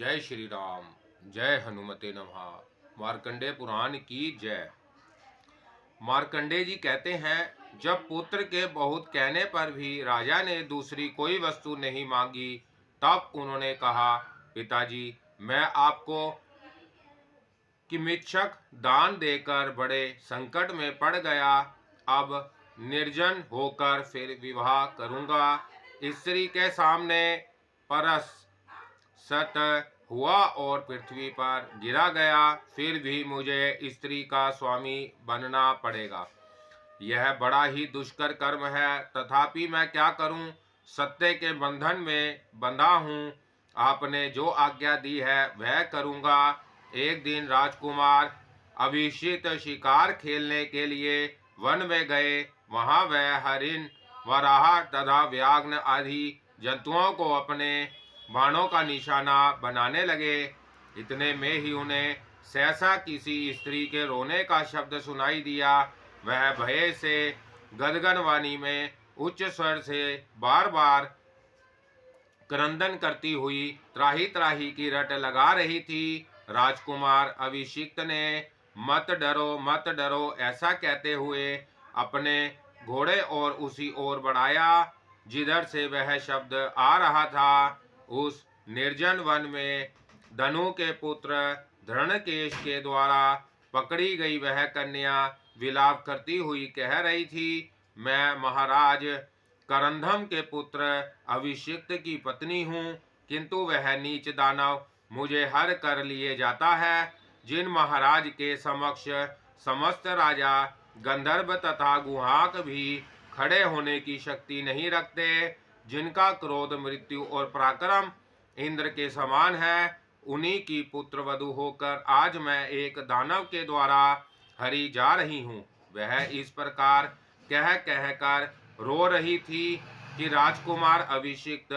जय श्री राम। जय हनुमते नमः। मार्कंडे पुराण की जय। मार्कंडे जी कहते हैं, जब पुत्र के बहुत कहने पर भी राजा ने दूसरी कोई वस्तु नहीं मांगी, तब उन्होंने कहा, पिताजी, मैं आपको किमिच्छक दान देकर बड़े संकट में पड़ गया। अब निर्जन होकर फिर विवाह करूंगा। स्त्री के सामने परस सत हुआ और पृथ्वी पर गिरा गया, फिर भी मुझे स्त्री का स्वामी बनना पड़ेगा। यह बड़ा ही दुष्कर कर्म है, तथापि मैं क्या करूं? सत्य के बंधन में बंधा हूं। आपने जो आज्ञा दी है वह करूंगा। एक दिन राजकुमार अभिषिक्त शिकार खेलने के लिए वन में गए। वहां वह हरिण, वराह तथा व्याघ्र आदि जंतुओं को अपने बाणों का निशाना बनाने लगे। इतने में ही उन्हें सहसा किसी स्त्री के रोने का शब्द सुनाई दिया। वह भय से गदगद वाणी में उच्च स्वर से बार बार क्रंदन करती हुई त्राही त्राही की रट लगा रही थी। राजकुमार अभिषिक्त ने मत डरो ऐसा कहते हुए अपने घोड़े और उसी ओर बढ़ाया जिधर से वह शब्द आ रहा था। उस निर्जन वन में धनु के पुत्र धरणकेश के द्वारा पकड़ी गई वह कन्या विलाप करती हुई कह रही थी, मैं महाराज करंधम के पुत्र अभिषिक्त की पत्नी हूँ, किंतु वह नीच दानव मुझे हर कर लिए जाता है। जिन महाराज के समक्ष समस्त राजा गंधर्व तथा गुहाक भी खड़े होने की शक्ति नहीं रखते, जिनका क्रोध मृत्यु और पराक्रम इंद्र के समान है, उन्हीं की पुत्र वधु होकर आज मैं एक दानव के द्वारा हरी जा रही हूँ। वह इस प्रकार कह कर रो रही थी कि राजकुमार अभिषिक्त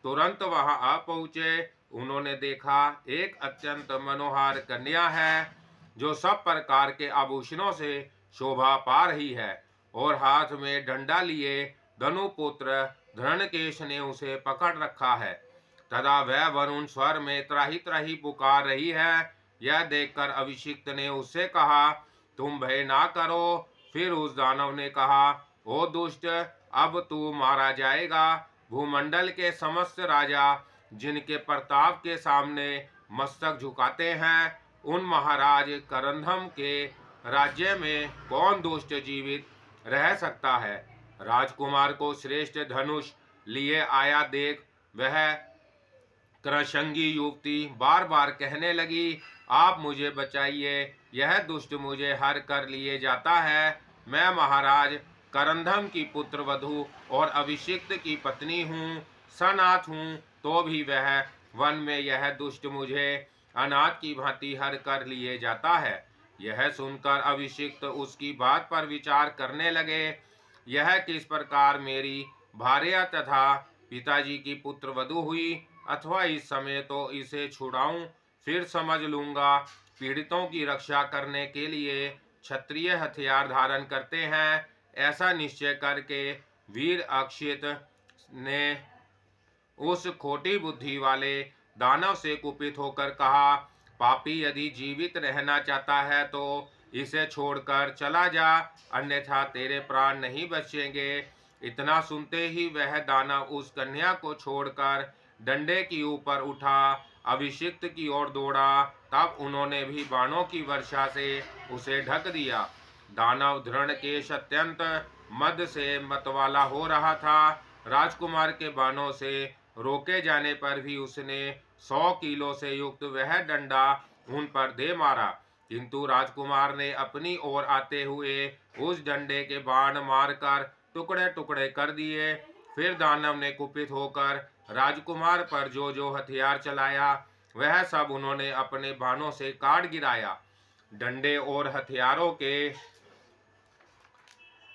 तुरंत वहां आ पहुंचे। उन्होंने देखा एक अत्यंत मनोहर कन्या है जो सब प्रकार के आभूषणों से शोभा पा रही है और हाथ में डंडा लिए धनुपुत्र धरणकेश ने उसे पकड़ रखा है तथा वह वरुण स्वर में त्राही त्राही पुकार रही है। यह देखकर अभिषिक्त ने उससे कहा, तुम भय ना करो। फिर उस दानव ने कहा, ओ दुष्ट, अब तू मारा जाएगा। भूमंडल के समस्त राजा जिनके प्रताप के सामने मस्तक झुकाते हैं, उन महाराज करंधम के राज्य में कौन दुष्ट जीवित रह सकता है? राजकुमार को श्रेष्ठ धनुष लिए आया देख वह कृशंगी युवती बार बार कहने लगी, आप मुझे बचाइए, यह दुष्ट मुझे हर कर लिए जाता है। मैं महाराज करंधम की पुत्र वधु और अभिषिक्त की पत्नी हूँ, सनाथ हूँ, तो भी वह वन में यह दुष्ट मुझे अनाथ की भांति हर कर लिए जाता है। यह सुनकर अभिषिक्त उसकी बात पर विचार करने लगे। यह किस प्रकार मेरी भार्या तथा पिताजी की पुत्र वधु हुई, अथवा इस समय तो इसे छुड़ाऊं, फिर समझ लूंगा। पीड़ितों की रक्षा करने के लिए क्षत्रिय हथियार धारण करते हैं। ऐसा निश्चय करके वीर अक्षित ने उस खोटी बुद्धि वाले दानव से कुपित होकर कहा, पापी यदि जीवित रहना चाहता है तो इसे छोड़कर चला जा, अन्यथा तेरे प्राण नहीं बचेंगे। इतना सुनते ही वह दानव उस कन्या को छोड़कर डंडे की ऊपर उठा अभिषिक्त की ओर दौड़ा। तब उन्होंने भी बाणों की वर्षा से उसे ढक दिया। दानव धरणकेश अत्यंत मद से मतवाला हो रहा था। राजकुमार के बाणों से रोके जाने पर भी उसने 100 किलो से युक्त वह डंडा उन पर दे मारा, किंतु राजकुमार ने अपनी ओर आते हुए उस डंडे के बाण मारकर टुकड़े टुकड़े कर दिए। फिर दानव ने कुपित होकर राजकुमार पर जो जो हथियार चलाया वह सब उन्होंने अपने बाणों से काट गिराया। डंडे और हथियारों के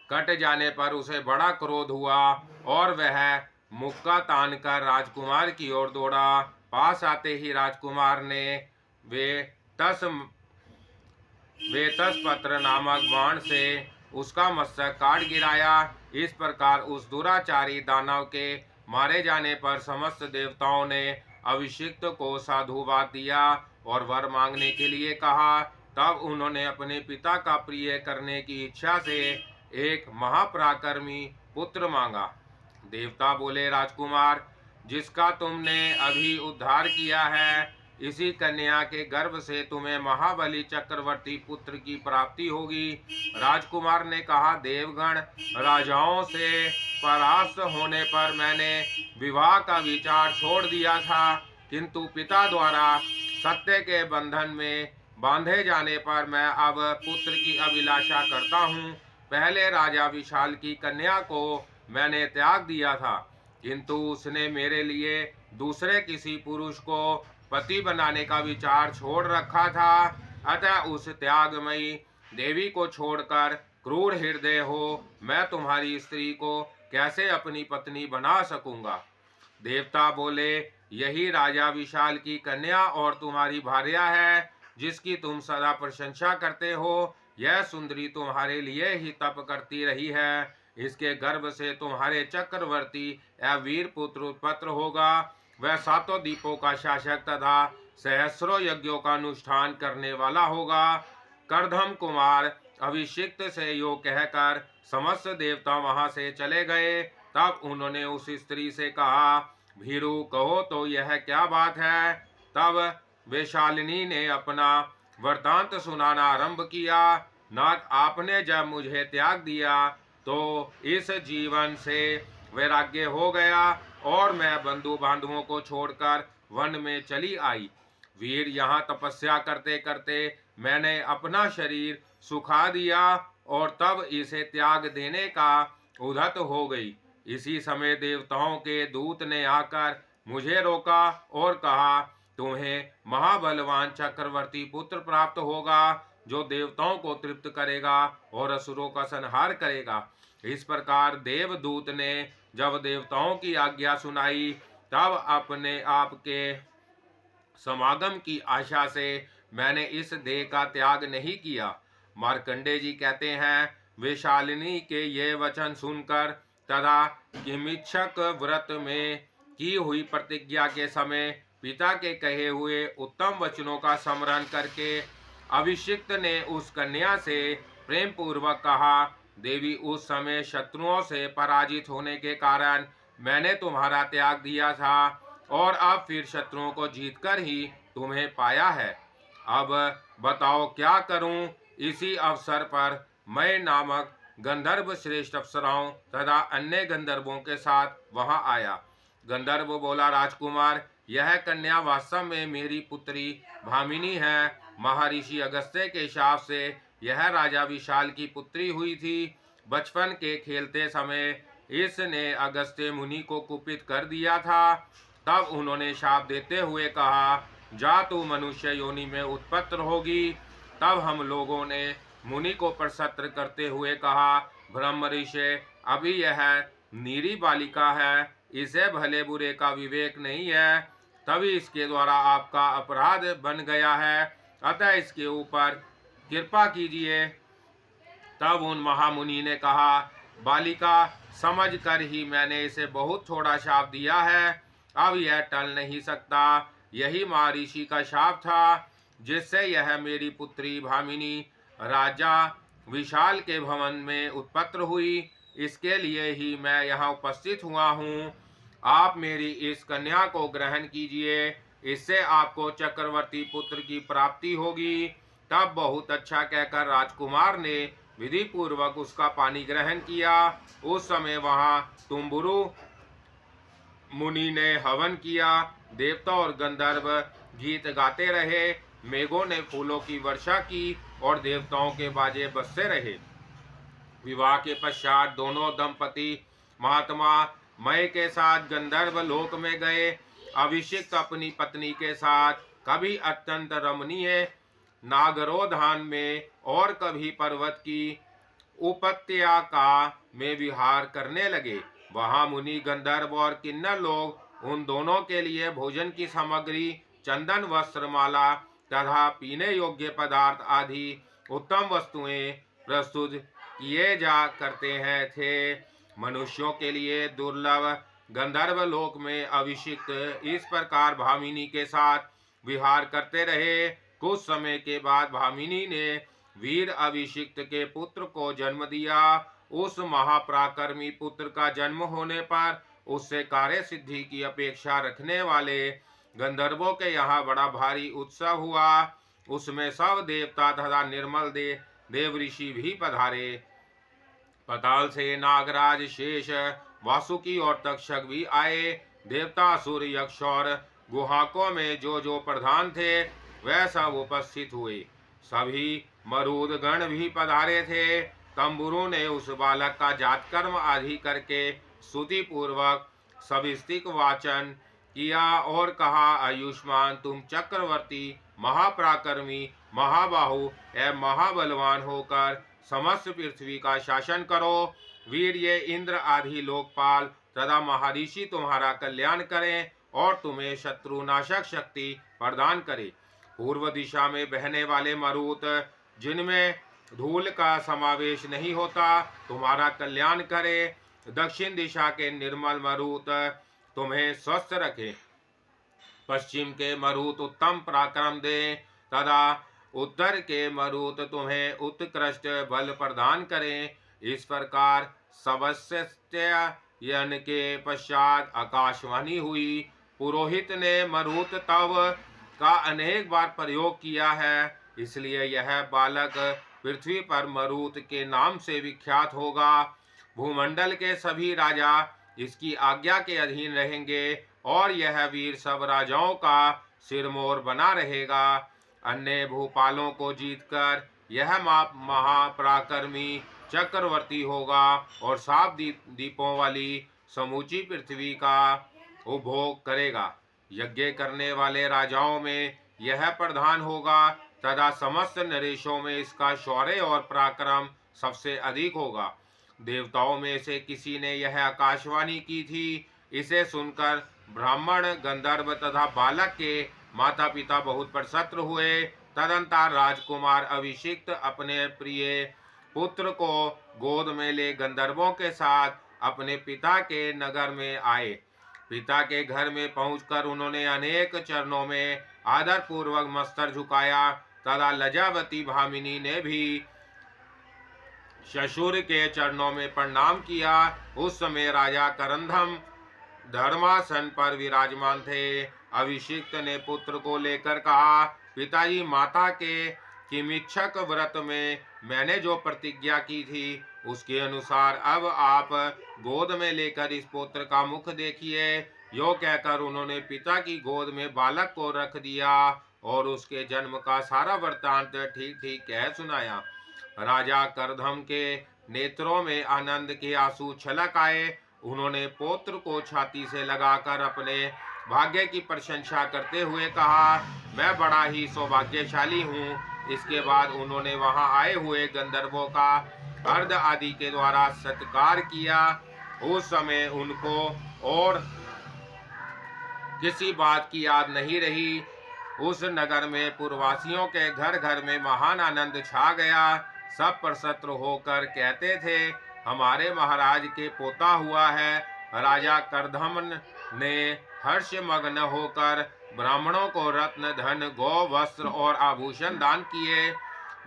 कट जाने पर उसे बड़ा क्रोध हुआ और वह मुक्का तानकर राजकुमार की ओर दौड़ा। पास आते ही राजकुमार ने वेतस पत्र नामक बाण से उसका मस्तक काट गिराया। इस प्रकार उस दुराचारी दानव के मारे जाने पर समस्त देवताओं ने अभिषिक्त को साधुवाद दिया और वर मांगने के लिए कहा। तब उन्होंने अपने पिता का प्रिय करने की इच्छा से एक महापराक्रमी पुत्र मांगा। देवता बोले, राजकुमार, जिसका तुमने अभी उद्धार किया है, इसी कन्या के गर्भ से तुम्हें महाबली चक्रवर्ती पुत्र की प्राप्ति होगी। राजकुमार ने कहा, देवगण, राजाओं से परास्त होने पर मैंने विवाह का विचार छोड़ दिया था, किंतु पिता द्वारा सत्य के बंधन में बांधे जाने पर मैं अब पुत्र की अभिलाषा करता हूँ। पहले राजा विशाल की कन्या को मैंने त्याग दिया था, किंतु उसने मेरे लिए दूसरे किसी पुरुष को पति बनाने का विचार छोड़ रखा था। अतः उस त्यागमयी देवी को छोड़कर क्रूर हृदय हो मैं तुम्हारी स्त्री को कैसे अपनी पत्नी बना सकूंगा। देवता बोले, यही राजा विशाल की कन्या और तुम्हारी भार्या है, जिसकी तुम सदा प्रशंसा करते हो। यह सुंदरी तुम्हारे लिए ही तप करती रही है। इसके गर्भ से तुम्हारे चक्रवर्ती या वीर पुत्र उत्पन्न होगा। वह सातों दीपों का शासक तथा सहस्रों यज्ञों का अनुष्ठान करने वाला होगा। करधम कुमार अभिषिक्त से यो कहकर समस्त देवता वहां से चले गए। तब उन्होंने उस स्त्री से कहा, भीरु, कहो तो यह क्या बात है। तब वैशालिनी ने अपना वृतांत सुनाना आरंभ किया। नाथ, आपने जब मुझे त्याग दिया तो इस जीवन से वैराग्य हो गया और मैं बंधु बांधवों को छोड़कर वन में चली आई। वीर, यहाँ तपस्या करते करते मैंने अपना शरीर सुखा दिया और तब इसे त्याग देने का उद्यत हो गई। इसी समय देवताओं के दूत ने आकर मुझे रोका और कहा, तुम्हें महाबलवान चक्रवर्ती पुत्र प्राप्त होगा, जो देवताओं को तृप्त करेगा और असुरों का संहार करेगा। इस प्रकार देवदूत ने जब देवताओं की आज्ञा सुनाई, तब अपने आप के समागम की आशा से मैंने इस देह का त्याग नहीं किया। मार्कंडे जी कहते हैं, वैशालिनी के ये वचन सुनकर तथा किमिच्छक व्रत में की हुई प्रतिज्ञा के समय पिता के कहे हुए उत्तम वचनों का स्मरण करके अभिषिक्त ने उस कन्या से प्रेम पूर्वक कहा, देवी, उस समय शत्रुओं से पराजित होने के कारण मैंने तुम्हारा त्याग दिया था और अब फिर शत्रुओं को जीतकर ही तुम्हें पाया है। अब बताओ क्या करूं। इसी अवसर पर मैं नामक गंधर्व श्रेष्ठ अप्सराओं तथा अन्य गंधर्वों के साथ वहां आया। गंधर्व बोला, राजकुमार, यह कन्या वास्तव में मेरी पुत्री भामिनी है। महर्षि अगस्त्य के शाप से यह राजा विशाल की पुत्री हुई थी। बचपन के खेलते समय इसने अगस्त्य मुनि को कुपित कर दिया था। तब उन्होंने शाप देते हुए कहा, जा तू मनुष्य योनि में उत्पन्न होगी। तब हम लोगों ने मुनि को प्रसन्न करते हुए कहा, ब्रह्म ऋषि, अभी यह नीरी बालिका है, इसे भले बुरे का विवेक नहीं है, तभी इसके द्वारा आपका अपराध बन गया है, अतः इसके ऊपर कृपा कीजिए। तब उन महामुनि ने कहा, बालिका समझ कर ही मैंने इसे बहुत थोड़ा शाप दिया है, अब यह टल नहीं सकता। यही महर्षि का शाप था, जिससे यह मेरी पुत्री भामिनी राजा विशाल के भवन में उत्पन्न हुई। इसके लिए ही मैं यहाँ उपस्थित हुआ हूँ। आप मेरी इस कन्या को ग्रहण कीजिए, इससे आपको चक्रवर्ती पुत्र की प्राप्ति होगी। तब बहुत अच्छा कहकर राजकुमार ने विधि पूर्वक उसका पानी ग्रहण किया। उस समय वहां तुम्बुरु मुनि ने हवन किया। देवता और गंधर्व गीत गाते रहे। मेघों ने फूलों की वर्षा की और देवताओं के बाजे बजते रहे। विवाह के पश्चात दोनों दंपति महात्मा मय के साथ गंधर्व लोक में गए। अभिषिक्त अपनी पत्नी के साथ कभी अत्यंत रमणीय नागरोधान में और कभी पर्वत की उपत्यका में विहार करने लगे। वहां मुनि गंधर्व और किन्नर लोग उन दोनों के लिए भोजन की सामग्री, चंदन, वस्त्र, माला तथा पीने योग्य पदार्थ आदि उत्तम वस्तुएं प्रस्तुत किए जा करते हैं थे। मनुष्यों के लिए दुर्लभ गंधर्व लोक में अभिषिक्त इस प्रकार भामिनी के साथ विहार करते रहे। कुछ समय के बाद भामिनी ने वीर अभिषिक्त के पुत्र को जन्म दिया। उस महापराक्रमी पुत्र का जन्म होने पर उससे कार्य सिद्धि की अपेक्षा रखने वाले गंधर्वों के यहाँ बड़ा भारी उत्सव हुआ। उसमें सब देवता तथा निर्मल देव ऋषि भी पधारे। पाताल से नागराज, शेष, वासुकी और तक्षक भी आए। देवता, असुर, यक्ष और गुहाकों में जो प्रधान थे वह सब उपस्थित हुए। सभी मरूद गण भी पधारे थे। तंबुरों ने उस बालक का जातकर्म आदि करके स्तुति पूर्वक सविस्तिक वाचन किया और कहा, आयुष्मान, तुम चक्रवर्ती, महापराक्रमी, महाबाहु एवं महाबलवान होकर समस्त पृथ्वी का शासन करो। वीर ये इंद्र आदि लोकपाल तथा महर्षि तुम्हारा कल्याण करें और तुम्हें शत्रुनाशक शक्ति प्रदान करें। पूर्व दिशा में बहने वाले मरुत, जिनमें धूल का समावेश नहीं होता, तुम्हारा कल्याण करे। दक्षिण दिशा के निर्मल मरुत तुम्हें स्वस्थ रखें। पश्चिम के मरुत उत्तम पराक्रम दें तथा उत्तर के मरुत तुम्हें उत्कृष्ट बल प्रदान करें। इस प्रकार सवस्त्य के पश्चात आकाशवाणी हुई। पुरोहित ने मरुत तव का अनेक बार प्रयोग किया है, इसलिए यह बालक पृथ्वी पर मरुत के नाम से विख्यात होगा। भूमंडल के सभी राजा इसकी आज्ञा के अधीन रहेंगे और यह वीर सब राजाओं का सिरमौर बना रहेगा। अन्य भूपालों को जीतकर यह महापराक्रमी चक्रवर्ती होगा और 7 दीपों वाली समूची पृथ्वी का उपभोग करेगा। यज्ञ करने वाले राजाओं में यह प्रधान होगा तथा समस्त नरेशों में इसका शौर्य और पराक्रम सबसे अधिक होगा। देवताओं में से किसी ने यह आकाशवाणी की थी। इसे सुनकर ब्राह्मण, गंधर्व तथा बालक के माता पिता बहुत प्रसन्न हुए। तदंतर राजकुमार अभिषिक्त अपने प्रिय पुत्र को गोद में ले गंधर्वों के साथ अपने पिता के नगर में आए। पिता के घर में पहुंचकर उन्होंने अनेक चरणों में आदर पूर्वक मस्तक झुकाया तथा लजावती भामिनी ने भी ससुर के चरणों में प्रणाम किया। उस समय राजा करंधम धर्मासन पर विराजमान थे। अभिषिक्त ने पुत्र को लेकर कहा, पिताजी, माता के किमिच्छक व्रत में मैंने जो प्रतिज्ञा की थी उसके अनुसार अब आप गोद में लेकर इस पुत्र का मुख देखिए। यो कहकर उन्होंने पिता की गोद में बालक को रख दिया और उसके जन्म का सारा वृत्तांत ठीक ठीक कह सुनाया। राजा करधम के नेत्रों में आनंद के आंसू छलक आए। उन्होंने पुत्र को छाती से लगाकर अपने भाग्य की प्रशंसा करते हुए कहा, मैं बड़ा ही सौभाग्यशाली हूँ। इसके बाद उन्होंने वहां आए हुए गंधर्वों का अर्ध आदि के द्वारा सत्कार किया। उस समय उनको और किसी बात की याद नहीं रही। उस नगर में पुरवासियों के घर घर में महान आनंद छा गया। सब प्रसन्न होकर कहते थे, हमारे महाराज के पोता हुआ है। राजा करधमन ने हर्ष मग्न होकर ब्राह्मणों को रत्न, धन, गौ, वस्त्र और आभूषण दान किए।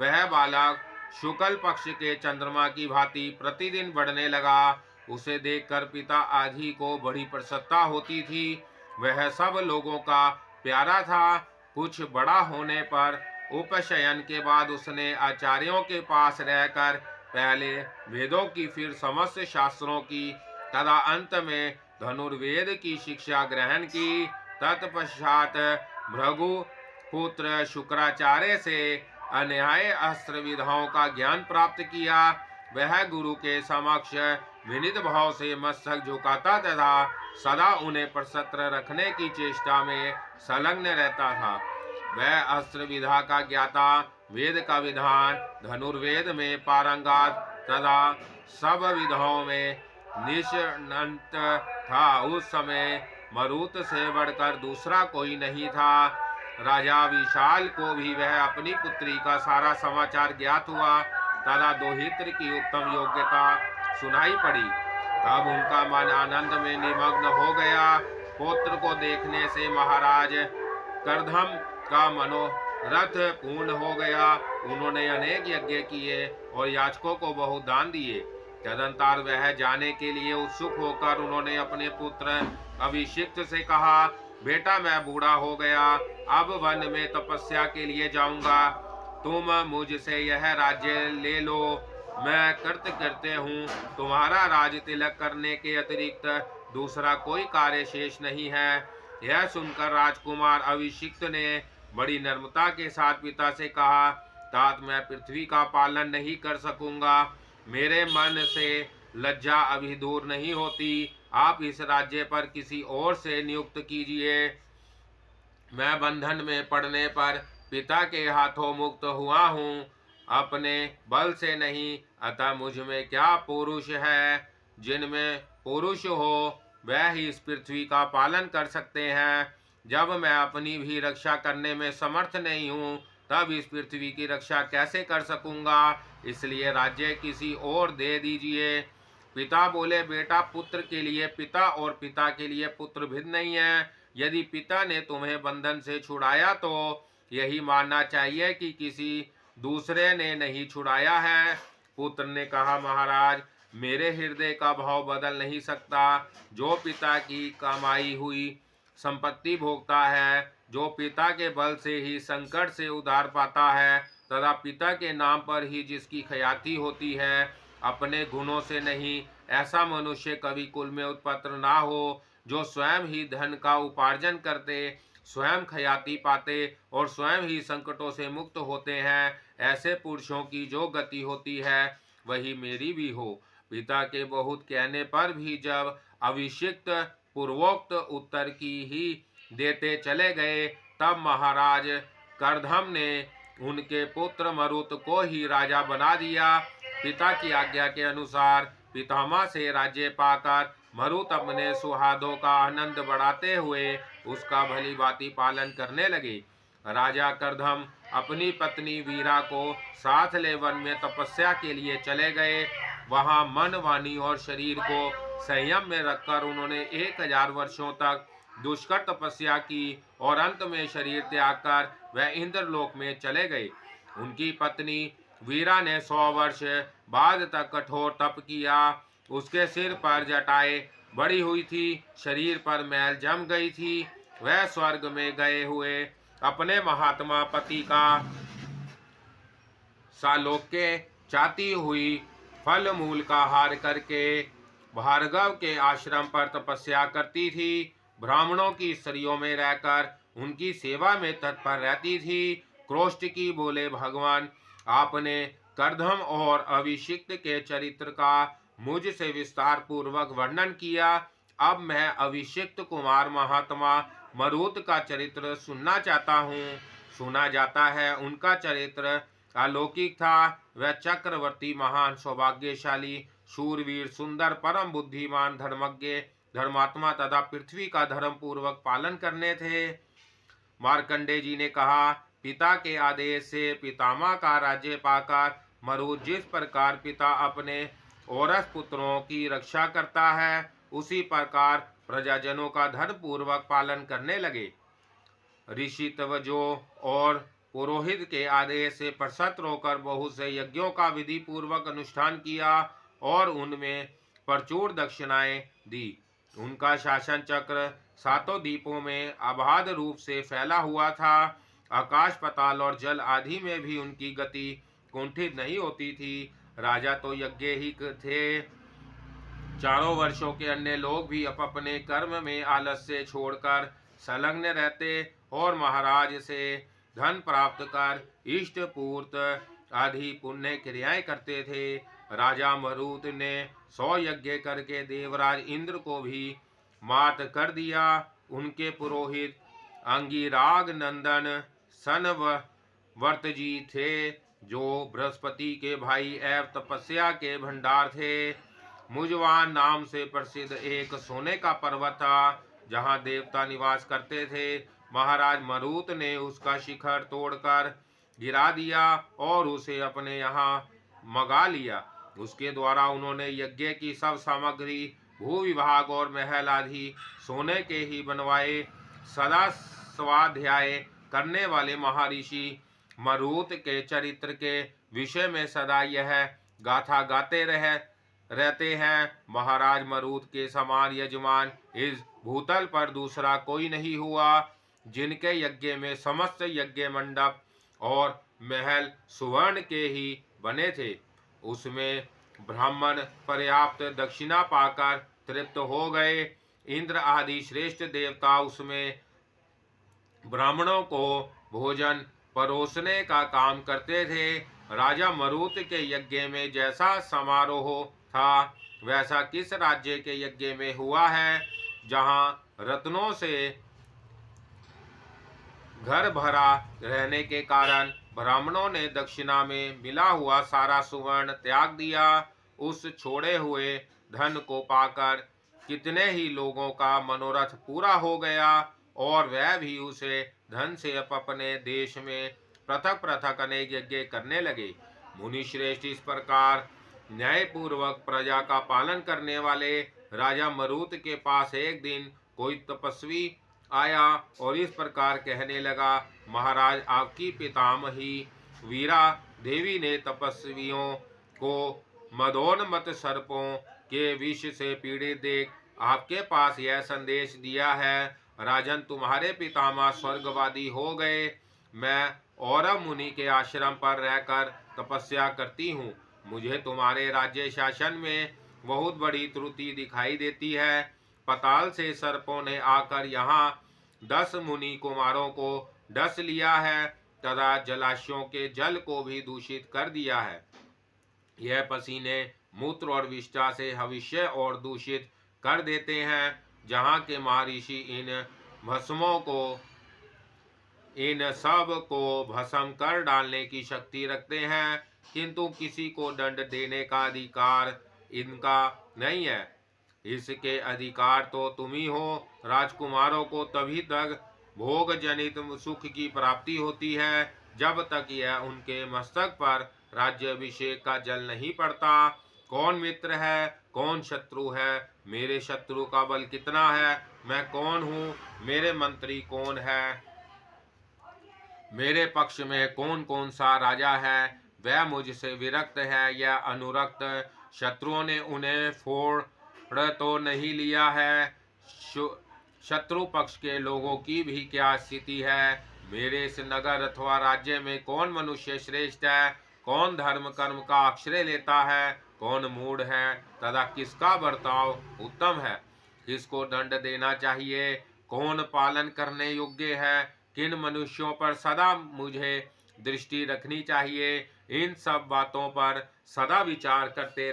वह बालक शुक्ल पक्ष के चंद्रमा की भांति प्रतिदिन बढ़ने लगा। उसे देखकर पिता आदि को बड़ी प्रसन्नता होती थी। वह सब लोगों का प्यारा था। कुछ बड़ा होने पर उपशयन के बाद उसने आचार्यों के पास रहकर पहले वेदों की, फिर समस्त शास्त्रों की तथा अंत में धनुर्वेद की शिक्षा ग्रहण की। तत्पश्चात भृगु पुत्र शुक्राचार्य से अन्याय अस्त्र विधाओं का ज्ञान प्राप्त किया। वह गुरु के समक्ष विनीत भाव से मस्तक झुकाता तथा सदा उन्हें प्रसन्न रखने की चेष्टा में संलग्न रहता था। वह अस्त्र विधा का ज्ञाता, वेद का विधान, धनुर्वेद में पारंगत तथा सब विधाओं में निष्णात था। उस समय मरुत से बढ़कर दूसरा कोई नहीं था। राजा विशाल को भी वह अपनी पुत्री का सारा समाचार ज्ञात हुआ तथा दोहित्र की उत्तम योग्यता सुनाई पड़ी। तब उनका मन आनंद में निमग्न हो गया। पुत्र को देखने से महाराज करधम का मनोरथ पूर्ण हो गया। उन्होंने अनेक यज्ञ किए और याचकों को बहुत दान दिए। तदंतर वह जाने के लिए उत्सुक होकर उन्होंने अपने पुत्र अभिषिक्त से कहा, बेटा मैं बूढ़ा हो गया, अब वन में तपस्या के लिए जाऊंगा। तुम मुझसे यह राज्य ले लो। मैं कृतकृत्य हूँ। तुम्हारा राज तिलक करने के अतिरिक्त दूसरा कोई कार्य शेष नहीं है। यह सुनकर राजकुमार अभिषिक्त ने बड़ी नम्रता के साथ पिता से कहा, तात मैं पृथ्वी का पालन नहीं कर सकूंगा। मेरे मन से लज्जा अभी दूर नहीं होती। आप इस राज्य पर किसी और से नियुक्त कीजिए। मैं बंधन में पड़ने पर पिता के हाथों मुक्त हुआ हूँ, अपने बल से नहीं। अतः मुझ में क्या पुरुष है? जिनमें पुरुष हो वह ही इस पृथ्वी का पालन कर सकते हैं। जब मैं अपनी भी रक्षा करने में समर्थ नहीं हूँ, तब इस पृथ्वी की रक्षा कैसे कर सकूंगा? इसलिए राज्य किसी और दे दीजिए। पिता बोले, बेटा पुत्र के लिए पिता और पिता के लिए पुत्र भिन्न नहीं है। यदि पिता ने तुम्हें बंधन से छुड़ाया तो यही मानना चाहिए कि किसी दूसरे ने नहीं छुड़ाया है। पुत्र ने कहा, महाराज मेरे हृदय का भाव बदल नहीं सकता। जो पिता की कमाई हुई संपत्ति भोगता है, जो पिता के बल से ही संकट से उद्धार पाता है, तथा पिता के नाम पर ही जिसकी ख्याति होती है, अपने गुणों से नहीं, ऐसा मनुष्य कभी कुल में उत्पन्न ना हो। जो स्वयं ही धन का उपार्जन करते, स्वयं ख्याति पाते और स्वयं ही संकटों से मुक्त होते हैं, ऐसे पुरुषों की जो गति होती है वही मेरी भी हो। पिता के बहुत कहने पर भी जब अभिषिक्त पूर्वोक्त उत्तर की ही देते चले गए, तब महाराज करधम ने उनके पुत्र मरुत को ही राजा बना दिया। पिता की आज्ञा के अनुसार पितामह से राज्य पाकर मरुत अपने सुहादों का आनंद बढ़ाते हुए उसका भली भांति पालन करने लगे। राजा करधम अपनी पत्नी वीरा को साथ ले वन में तपस्या के लिए चले गए। वहां मन, वाणी और शरीर को संयम में रखकर उन्होंने 1000 वर्षों तक दुष्कर तपस्या की और अंत में शरीर त्याग कर वह इंद्रलोक में चले गए। उनकी पत्नी वीरा ने 100 वर्ष बाद तक कठोर तप किया। उसके सिर पर जटाएं बड़ी हुई थी, शरीर पर मैल जम गई थी। वह स्वर्ग में गए हुए अपने महात्मा पति का सालोक्य चाहती हुई फल मूल का हार करके भार्गव के आश्रम पर तपस्या करती थी। ब्राह्मणों की स्त्रियों में रहकर उनकी सेवा में तत्पर रहती थी। क्रोष्ट की बोले, भगवान आपने करधम और अभिषिक्त के चरित्र का मुझसे विस्तार पूर्वक वर्णन किया। अब मैं अभिषिक्त कुमार महात्मा मरुत का चरित्र सुनना चाहता हूँ। सुना जाता है उनका चरित्र अलौकिक था। वह चक्रवर्ती, महान, सौभाग्यशाली, शूरवीर, सुंदर, परम बुद्धिमान, धर्मज्ञ, धर्मात्मा तथा पृथ्वी का धर्म पूर्वक पालन करने थे। मार्कंडे जी ने कहा, पिता के आदेश से पितामह का राज्य पाकर मरुत जिस प्रकार पिता अपने औरस पुत्रों की रक्षा करता है, उसी प्रकार प्रजाजनों का धर्म पूर्वक पालन करने लगे। ऋषि तवजो और पुरोहित के आदेश से प्रसन्न होकर बहुत से यज्ञों का विधि पूर्वक अनुष्ठान किया और उनमें प्रचुर दक्षिणाएं दी। उनका शासन चक्र 7 द्वीपों में अबाध रूप से फैला हुआ था। आकाश, पाताल और जल आदि में भी उनकी गति कुंठित नहीं होती थी। राजा तो यज्ञ ही थे। चारों वर्षों के अन्य लोग भी अपने कर्म में आलस्य छोड़कर संलग्न रहते और महाराज से धन प्राप्त कर इष्ट पूर्त आदि पुण्य क्रियाएं करते थे। राजा मरुत ने 100 यज्ञ करके देवराज इंद्र को भी मात कर दिया। उनके पुरोहित अंगिराग नंदन सनवर्त जी थे, जो बृहस्पति के भाई एवं तपस्या के भंडार थे। मुजवान नाम से प्रसिद्ध एक सोने का पर्वत था, जहाँ देवता निवास करते थे। महाराज मरुत ने उसका शिखर तोड़कर गिरा दिया और उसे अपने यहाँ मंगा लिया। उसके द्वारा उन्होंने यज्ञ की सब सामग्री, भू विभाग और महल आदि सोने के ही बनवाए। सदा स्वाध्याय करने वाले महर्षि मरुत के चरित्र के विषय में सदा यह गाथा गाते रहते हैं। महाराज मरुत के समान यजमान इस भूतल पर दूसरा कोई नहीं हुआ, जिनके यज्ञ में समस्त यज्ञ मंडप और महल सुवर्ण के ही बने थे। उसमें ब्राह्मण पर्याप्त दक्षिणा पाकर तृप्त हो गए। इंद्र आदि श्रेष्ठ देवता उसमें ब्राह्मणों को भोजन परोसने का काम करते थे। राजा मरुत के यज्ञ में जैसा समारोह था, वैसा किस राज्य के यज्ञ में हुआ है, जहाँ रत्नों से घर भरा रहने के कारण ब्राह्मणों ने दक्षिणा में मिला हुआ सारा सुवर्ण त्याग दिया। उस छोड़े हुए धन को पाकर कितने ही लोगों का मनोरथ पूरा हो गया, और वह भी उसे धन से अपने देश में पृथक पृथक अनेक यज्ञ करने लगे। मुनि श्रेष्ठ, इस प्रकार न्यायपूर्वक प्रजा का पालन करने वाले राजा मरुत के पास एक दिन कोई तपस्वी आया और इस प्रकार कहने लगा, महाराज, आपकी पितामही वीरा देवी ने तपस्वियों को मदोन्मत्त सर्पों के विष से पीड़ित देख आपके पास यह संदेश दिया है, राजन, तुम्हारे पितामह स्वर्गवादी हो गए। मैं औरव मुनि के आश्रम पर रहकर तपस्या करती हूँ। मुझे तुम्हारे राज्य शासन में बहुत बड़ी त्रुटि दिखाई देती है। पाताल से सर्पों ने आकर यहाँ 10 मुनि कुमारों को डस लिया है तथा जलाशयों के जल को भी दूषित कर दिया है। यह पसीने, मूत्र और विष्ठा से भविष्य और दूषित कर देते हैं। जहाँ के महर्षि इन सब को भस्म कर डालने की शक्ति रखते हैं, किंतु किसी को दंड देने का अधिकार इनका नहीं है। इसके अधिकार तो तुम ही हो। राजकुमारों को तभी तक भोग जनित सुख की प्राप्ति होती है जब तक यह उनके मस्तक पर राज्याभिषेक का जल नहीं पड़ता। कौन मित्र है, कौन शत्रु है, मेरे शत्रु का बल कितना है, मैं कौन हूँ, मेरे मंत्री कौन है, मेरे पक्ष में कौन कौन सा राजा है, वह मुझसे विरक्त है या अनुरक्त, शत्रुओं ने उन्हें फोड़ तो नहीं लिया है, शत्रु पक्ष के लोगों की भी क्या स्थिति है, मेरे इस नगर अथवा राज्य में कौन मनुष्य श्रेष्ठ है, कौन धर्म कर्म का आश्रय लेता है, कौन मूढ़ है तथा किसका बर्ताव उत्तम है, किसको दंड देना चाहिए, कौन पालन करने योग्य है, किन मनुष्यों पर सदा मुझे दृष्टि रखनी चाहिए। इन सब बातों पर सदा विचार करते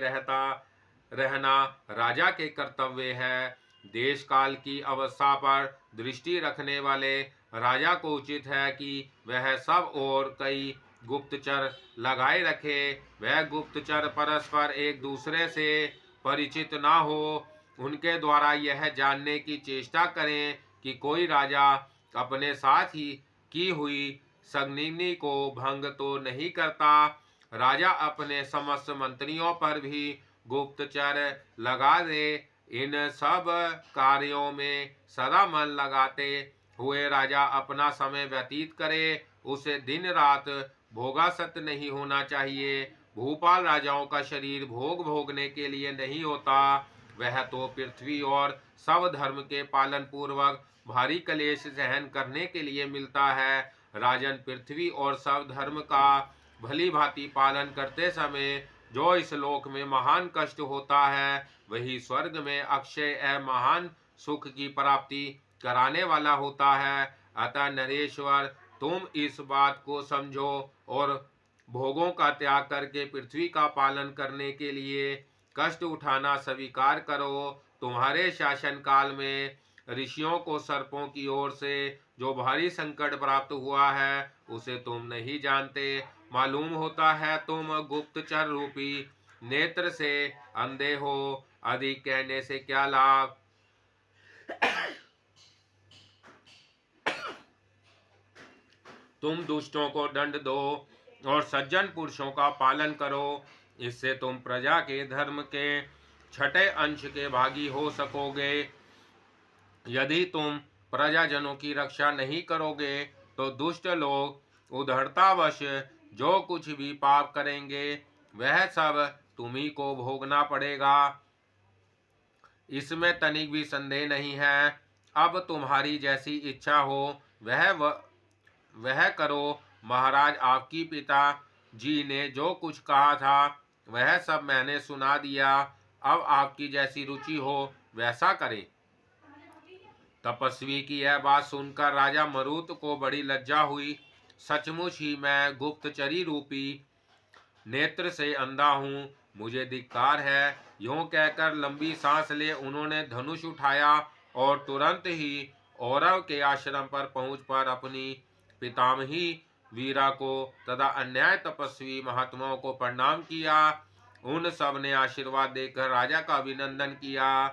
रहना राजा के कर्तव्य है। देश काल की अवस्था पर दृष्टि रखने वाले राजा को उचित है कि वह सब और कई गुप्तचर लगाए रखे। वह गुप्तचर परस्पर एक दूसरे से परिचित ना हो, उनके द्वारा यह जानने की चेष्टा करें कि कोई राजा अपने साथ ही की हुई संगनी को भंग तो नहीं करता। राजा अपने समस्त मंत्रियों पर भी गुप्तचर लगा दे। इन सब कार्यों में सदा मन लगाते हुए राजा अपना समय व्यतीत करे। उसे दिन रात भोगासक्त नहीं होना चाहिए। भूपाल राजाओं का शरीर भोग भोगने के लिए नहीं होता, वह तो पृथ्वी और सब धर्म के पालन पूर्वक भारी क्लेश सहन करने के लिए मिलता है। राजन, पृथ्वी और सब धर्म का भली भांति पालन करते समय जो इस लोक में महान कष्ट होता है, वही स्वर्ग में अक्षय एवं महान सुख की प्राप्ति कराने वाला होता है। अतः नरेश्वर, तुम इस बात को समझो और भोगों का त्याग करके पृथ्वी का पालन करने के लिए कष्ट उठाना स्वीकार करो। तुम्हारे शासन काल में ऋषियों को सर्पों की ओर से जो भारी संकट प्राप्त हुआ है, उसे तुम नहीं जानते। मालूम होता है तुम गुप्तचर रूपी नेत्र से अंधे हो। अधिक कहने से क्या लाभ। तुम दुष्टों को दंड दो और सज्जन पुरुषों का पालन करो। इससे तुम प्रजा के धर्म के छठे अंश के भागी हो सकोगे। यदि तुम प्रजाजनों की रक्षा नहीं करोगे तो दुष्ट लोग उधड़तावश जो कुछ भी पाप करेंगे वह सब तुम्ही को भोगना पड़ेगा, इसमें तनिक भी संदेह नहीं है। अब तुम्हारी जैसी इच्छा हो वह करो। महाराज, आपकी पिता जी ने जो कुछ कहा था वह सब मैंने सुना दिया। अब आपकी जैसी रुचि हो वैसा करें। तपस्वी की यह बात सुनकर राजा मरुत को बड़ी लज्जा हुई। सचमुच ही मैं गुप्तचरी रूपी नेत्र से अंधा हूँ, मुझे धिक्कार है। यूं कहकर लंबी सांस ले उन्होंने धनुष उठाया और तुरंत ही औरव के आश्रम पर पहुंच पर अपनी पितामही वीरा को तथा अन्याय तपस्वी महात्माओं को प्रणाम किया। उन सब ने आशीर्वाद देकर राजा का अभिनंदन किया।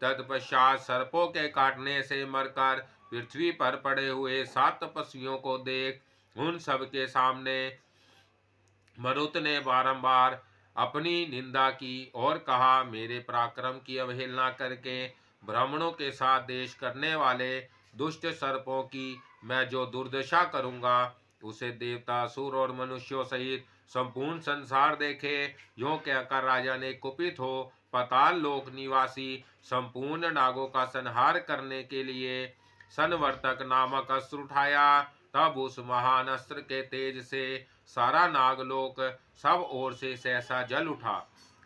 तत्पश्चात सर्पों के काटने से मरकर पृथ्वी पर पड़े हुए 7 तपस्वियों को देख उन सब के सामने मरुत ने बारंबार अपनी निंदा की और कहा, मेरे पराक्रम की अवहेलना करके ब्राह्मणों के साथ देश करने वाले दुष्ट सर्पों की मैं जो दुर्दशा करूंगा उसे देवता, असुर और मनुष्यों सहित संपूर्ण संसार देखे। यूं कहकर राजा ने कुपित हो पाताल लोक निवासी संपूर्ण नागों का संहार करने के लिए संवर्तक नामक अस्त्र उठाया। तब उस महान अस्त्र के तेज से सारा नागलोक सब ओर से सहसा जल उठा।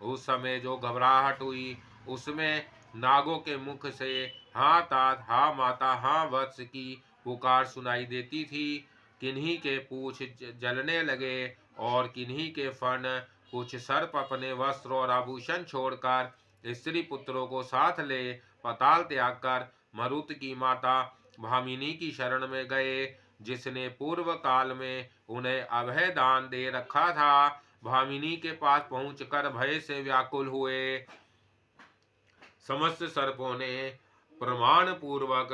उस समय जो घबराहट हुई उसमें नागों के मुख से हाँ तात, हाँ माता, हाँ वत्स की पुकार सुनाई देती थी। किन्हीं के पूछ जलने लगे और किन्हीं के फन। कुछ सर्प अपने वस्त्र और आभूषण छोड़कर स्त्री पुत्रों को साथ ले पाताल त्याग कर मरुत की माता भामिनी की शरण में गए, जिसने पूर्व काल में उन्हें अभय दान दे रखा था। भामिनी के पास पहुंचकर भय से व्याकुल हुए। समस्त सर्पों ने प्रमाण पूर्वक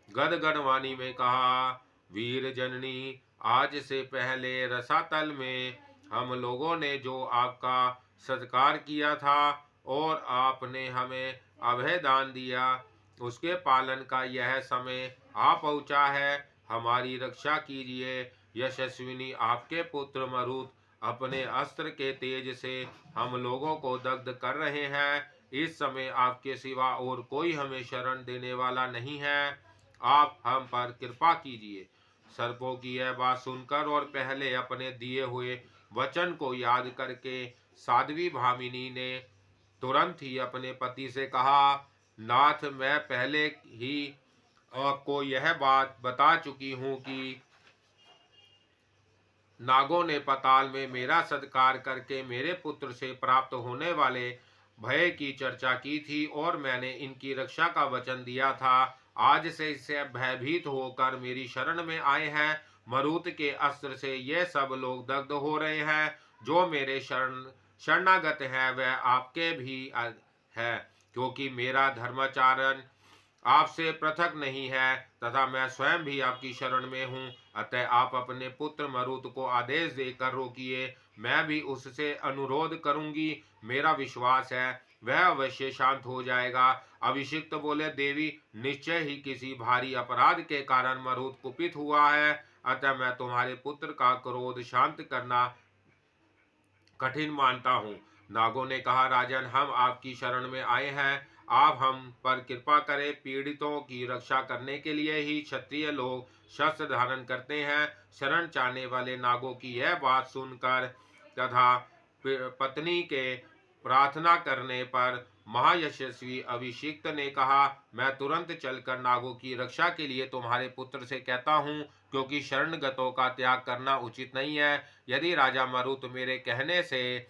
गदगद वाणी में कहा, वीर जननी, आज से पहले रसातल में हम लोगों ने जो आपका सत्कार किया था और आपने हमें अभय दान दिया उसके पालन का यह समय आ पहुंचा है। हमारी रक्षा कीजिए। यशस्विनी, आपके पुत्र मरुत अपने अस्त्र के तेज से हम लोगों को दग्ध कर रहे हैं। इस समय आपके सिवा और कोई हमें शरण देने वाला नहीं है। आप हम पर कृपा कीजिए। सर्पों की यह बात सुनकर और पहले अपने दिए हुए वचन को याद करके साध्वी भामिनी ने तुरंत ही अपने पति से कहा, नाथ, मैं पहले ही आपको यह बात बता चुकी हूँ कि नागों ने पाताल में मेरा सत्कार करके मेरे पुत्र से प्राप्त होने वाले भय की चर्चा की थी और मैंने इनकी रक्षा का वचन दिया था। आज से इससे भयभीत होकर मेरी शरण में आए हैं। मरुत के अस्त्र से ये सब लोग दग्ध हो रहे हैं। जो मेरे शरणागत है वह आपके भी है, क्योंकि मेरा धर्माचरण आपसे पृथक नहीं है तथा मैं स्वयं भी आपकी शरण में हूँ। अतः आप अपने पुत्र मरुत को आदेश देकर रोकिए। मैं भी उससे अनुरोध करूंगी। मेरा विश्वास है वह अवश्य शांत हो जाएगा। अभिषिक्त बोले, देवी, निश्चय ही किसी भारी अपराध के कारण मरुत कुपित हुआ है। अतः मैं तुम्हारे पुत्र का क्रोध शांत करना कठिन मानता हूँ। नागों ने कहा, राजन, हम आपकी शरण में आए हैं। आप हम पर कृपा करें। पीड़ितों की रक्षा करने के लिए ही क्षत्रिय लोग शस्त्र धारण करते हैं। शरण चाहने वाले नागों की यह बात सुनकर तथा पत्नी के प्रार्थना करने पर महायशस्वी अभिषिक्त ने कहा, मैं तुरंत चलकर नागों की रक्षा के लिए तुम्हारे पुत्र से कहता हूँ, क्योंकि शरणगतों का त्याग करना उचित नहीं है। यदि राजा मरुत मेरे कहने से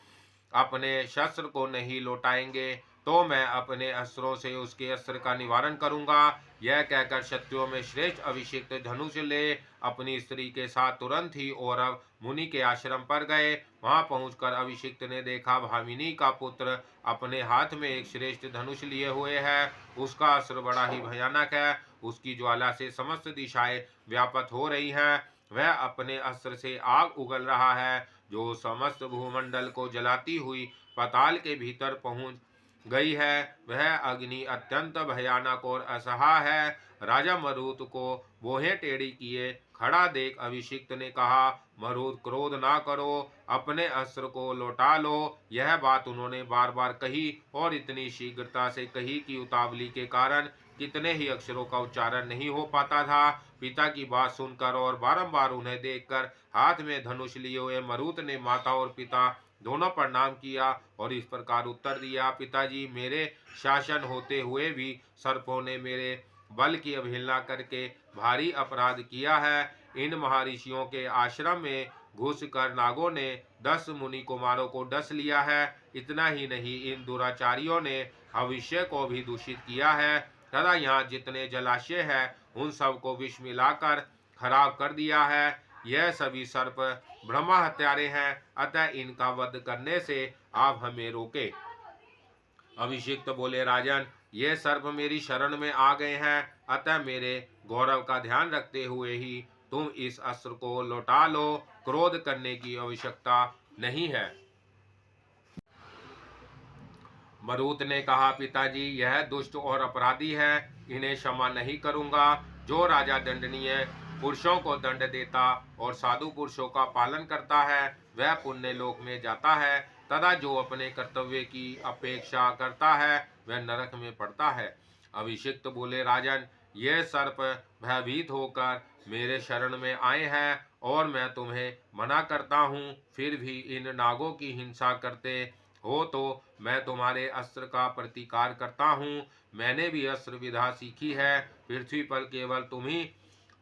अपने शस्त्र को नहीं लौटाएंगे तो मैं अपने अस्त्रों से उसके अस्त्र का निवारण करूंगा। यह कहकर शत्रुओं में श्रेष्ठ अभिषिक्त धनुष ले अपनी स्त्री के साथ तुरंत ही औरव मुनि के आश्रम पर गए। वहां पहुंचकर अभिषिक्त ने देखा भामिनी का पुत्र अपने हाथ में एक श्रेष्ठ धनुष लिए हुए है। उसका अस्त्र बड़ा ही भयानक है। उसकी ज्वाला से समस्त दिशाएं व्याप्त हो रही हैं। वह अपने अस्त्र से आग उगल रहा है। जो समस्त भूमंडल को जलाती हुई पाताल के भीतर पहुंच गई है, वह अग्नि अत्यंत भयानक और असह्य है। राजा मरुत को वोहें टेढ़ी किए खड़ा देख अभिषिक्त ने कहा, मरुत क्रोध ना करो, अपने अस्त्र को लौटा लो। यह बात उन्होंने बार बार कही और इतनी शीघ्रता से कही कि उतावली के कारण कितने ही अक्षरों का उच्चारण नहीं हो पाता था। पिता की बात सुनकर और बारंबार उन्हें देखकर हाथ में धनुष लिए हुए मरुत ने माता और पिता दोनों प्रणाम किया और इस प्रकार उत्तर दिया, पिताजी, मेरे शासन होते हुए भी सर्पों ने मेरे बल की अवहेलना करके भारी अपराध किया है। इन महर्षियों के आश्रम में घुसकर नागों ने 10 मुनि कुमारों को डस लिया है। इतना ही नहीं, इन दुराचारियों ने भविष्य को भी दूषित किया है तथा यहाँ जितने जलाशय हैं उन सब को विष मिलाकर खराब कर दिया है। यह सभी सर्प ब्रह्मा हत्यारे हैं, अतः इनका वध करने से आप हमें रोके। अभिषिक्त बोले, राजन, ये सर्प मेरी शरण में आ गए हैं, अतः मेरे गौरव का ध्यान रखते हुए ही तुम इस अस्त्र को लौटा लो। क्रोध करने की आवश्यकता नहीं है। मरुत ने कहा, पिताजी, यह दुष्ट और अपराधी है, इन्हें क्षमा नहीं करूंगा। जो राजा दंडनीय पुरुषों को दंड देता और साधु पुरुषों का पालन करता है वह पुण्य लोक में जाता है, तथा जो अपने कर्तव्य की अपेक्षा करता है वह नरक में पड़ता है। अभिषिक्त बोले, राजन, ये सर्प भयभीत होकर मेरे शरण में आए हैं और मैं तुम्हें मना करता हूँ, फिर भी इन नागों की हिंसा करते हो तो मैं तुम्हारे अस्त्र का प्रतिकार करता हूँ। मैंने भी अस्त्र विधा सीखी है, पृथ्वी पर केवल तुम ही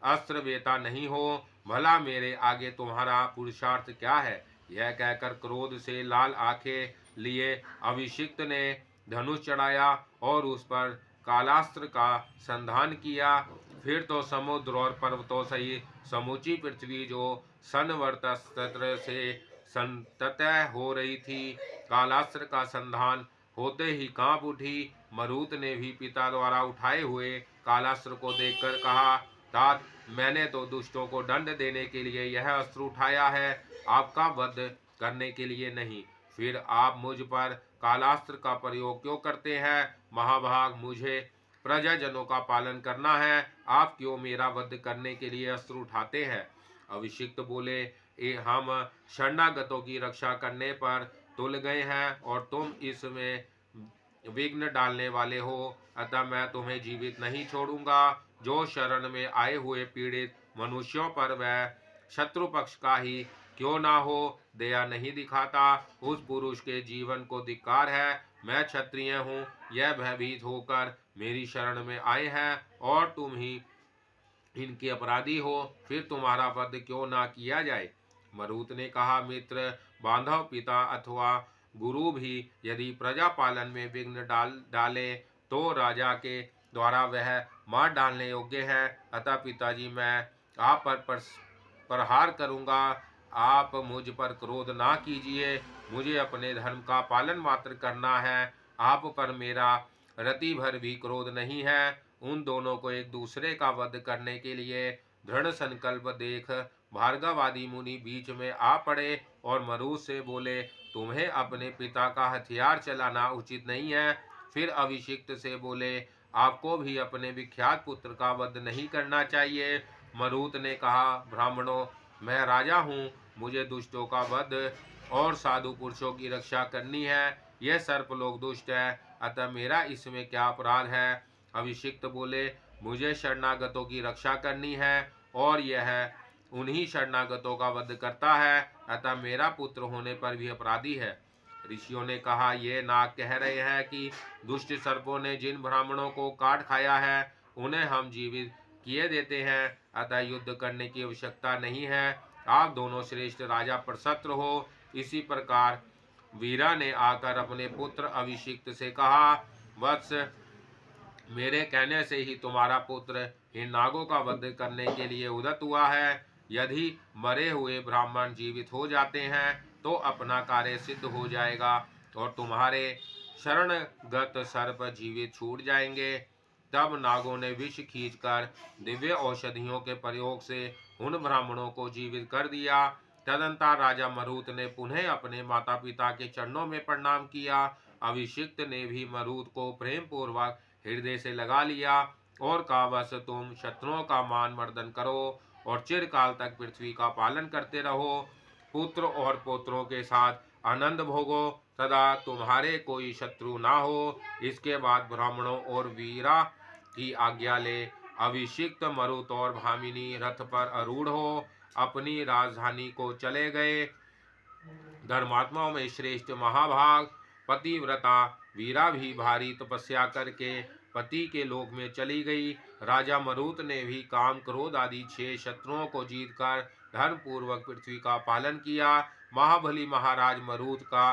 अस्त्र वेता नहीं हो। भला मेरे आगे तुम्हारा पुरुषार्थ क्या है? यह कहकर क्रोध से लाल आंखें लिए अभिषिक्त ने धनुष चढ़ाया और उस पर कालास्त्र का संधान किया। फिर तो समुद्र और पर्वतों सहित समूची पृथ्वी जो सनवर्तस्त्र से संततः हो रही थी, कालास्त्र का संधान होते ही कांप उठी। मरुत ने भी पिता द्वारा उठाए हुए कालास्त्र को देखकर कहा, तात, मैंने तो दुष्टों को दंड देने के लिए यह अस्त्र उठाया है, आपका वध करने के लिए नहीं। फिर आप मुझ पर कालास्त्र का प्रयोग क्यों करते हैं? महाभाग, मुझे प्रजाजनों का पालन करना है, आप क्यों मेरा वध करने के लिए अस्त्र उठाते हैं? अभिषिक्त बोले, हम शरणागतों की रक्षा करने पर तुल गए हैं और तुम इसमें विघ्न डालने वाले हो, अतः मैं तुम्हें जीवित नहीं छोड़ूंगा। जो शरण में आए हुए पीड़ित मनुष्यों पर वह शत्रु पक्ष का ही क्यों ना हो दया नहीं दिखाता, उस पुरुष के जीवन को धिक्कार है। मैं क्षत्रिय हूँ, यह भयभीत होकर मेरी शरण में आए हैं और तुम ही इनके अपराधी हो, फिर तुम्हारा वध क्यों ना किया जाए? मरुत ने कहा, मित्र, बांधव, पिता अथवा गुरु भी यदि प्रजा पालन में विघ्न डाले तो राजा के द्वारा वह मार डालने योग्य है। अतः पिताजी, मैं आप पर प्रहार करूंगा। आप मुझ पर क्रोध ना कीजिए, मुझे अपने धर्म का पालन मात्र करना है। आप पर मेरा रति भर भी क्रोध नहीं है। उन दोनों को एक दूसरे का वध करने के लिए दृढ़ संकल्प देख भार्गवादी मुनि बीच में आ पड़े और मरुत से बोले, तुम्हें अपने पिता का हथियार चलाना उचित नहीं है। फिर अभिषिक्त से बोले, आपको भी अपने विख्यात पुत्र का वध नहीं करना चाहिए। मरुत ने कहा, ब्राह्मणों, मैं राजा हूँ, मुझे दुष्टों का वध और साधु पुरुषों की रक्षा करनी है। यह सर्प लोग दुष्ट है, अतः मेरा इसमें क्या अपराध है? अभिषिक्त बोले, मुझे शरणागतों की रक्षा करनी है और यह उन्हीं शरणागतों का वध करता है, अतः मेरा पुत्र होने पर भी अपराधी है। ऋषियों ने कहा, ये नाग कह रहे हैं कि दुष्ट सर्पों ने जिन ब्राह्मणों को काट खाया है उन्हें हम जीवित किए देते हैं, अतः युद्ध करने की आवश्यकता नहीं है। आप दोनों श्रेष्ठ राजा प्रसत्र हो। इसी प्रकार वीरा ने आकर अपने पुत्र अभिषिक्त से कहा, वत्स, मेरे कहने से ही तुम्हारा पुत्र इन नागों का वध करने के लिए उद्यत हुआ है। यदि मरे हुए ब्राह्मण जीवित हो जाते हैं तो अपना कार्य सिद्ध हो जाएगा और तुम्हारे शरणगत सर्प जीवित छूट जाएंगे। तब नागों ने विष खींचकर दिव्य औषधियों के प्रयोग से उन ब्राह्मणों को जीवित कर दिया। तदंतर राजा मरुत ने पुनः अपने माता पिता के चरणों में प्रणाम किया। अभिषिक्त ने भी मरुत को प्रेम पूर्वक हृदय से लगा लिया और कहा, बस तुम शत्रुओं का मान मर्दन करो और चिरकाल तक पृथ्वी का पालन करते रहो, पुत्र और पुत्रों के साथ आनंद भोगो, सदा तुम्हारे कोई शत्रु ना हो। इसके बाद ब्राह्मणों और वीरा की आज्ञा ले अभिषिक्त मरुत और भामिनी रथ पर आरूढ़ हो अपनी राजधानी को चले गए। धर्मात्माओं में श्रेष्ठ महाभाग पतिव्रता वीरा भी भारी तपस्या करके पति के लोक में चली गई। राजा मरुत ने भी काम क्रोध आदि 6 शत्रुओं को जीतकर धर्म पूर्वक पृथ्वी का पालन किया। महाबली महाराज मरुत का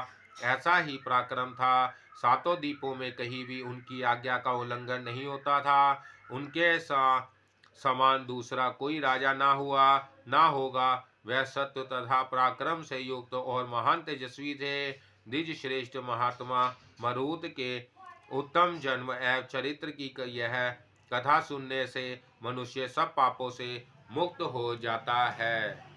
ऐसा ही पराक्रम था। 7 द्वीपों में कहीं भी उनकी आज्ञा का उल्लंघन नहीं होता था। उनके समान दूसरा कोई राजा ना हुआ ना होगा। वह सत्य तथा पराक्रम से युक्त और महान तेजस्वी थे। द्विज श्रेष्ठ महात्मा मरुत के उत्तम जन्म एवं चरित्र की यह कथा सुनने से मनुष्य सब पापों से मुक्त हो जाता है।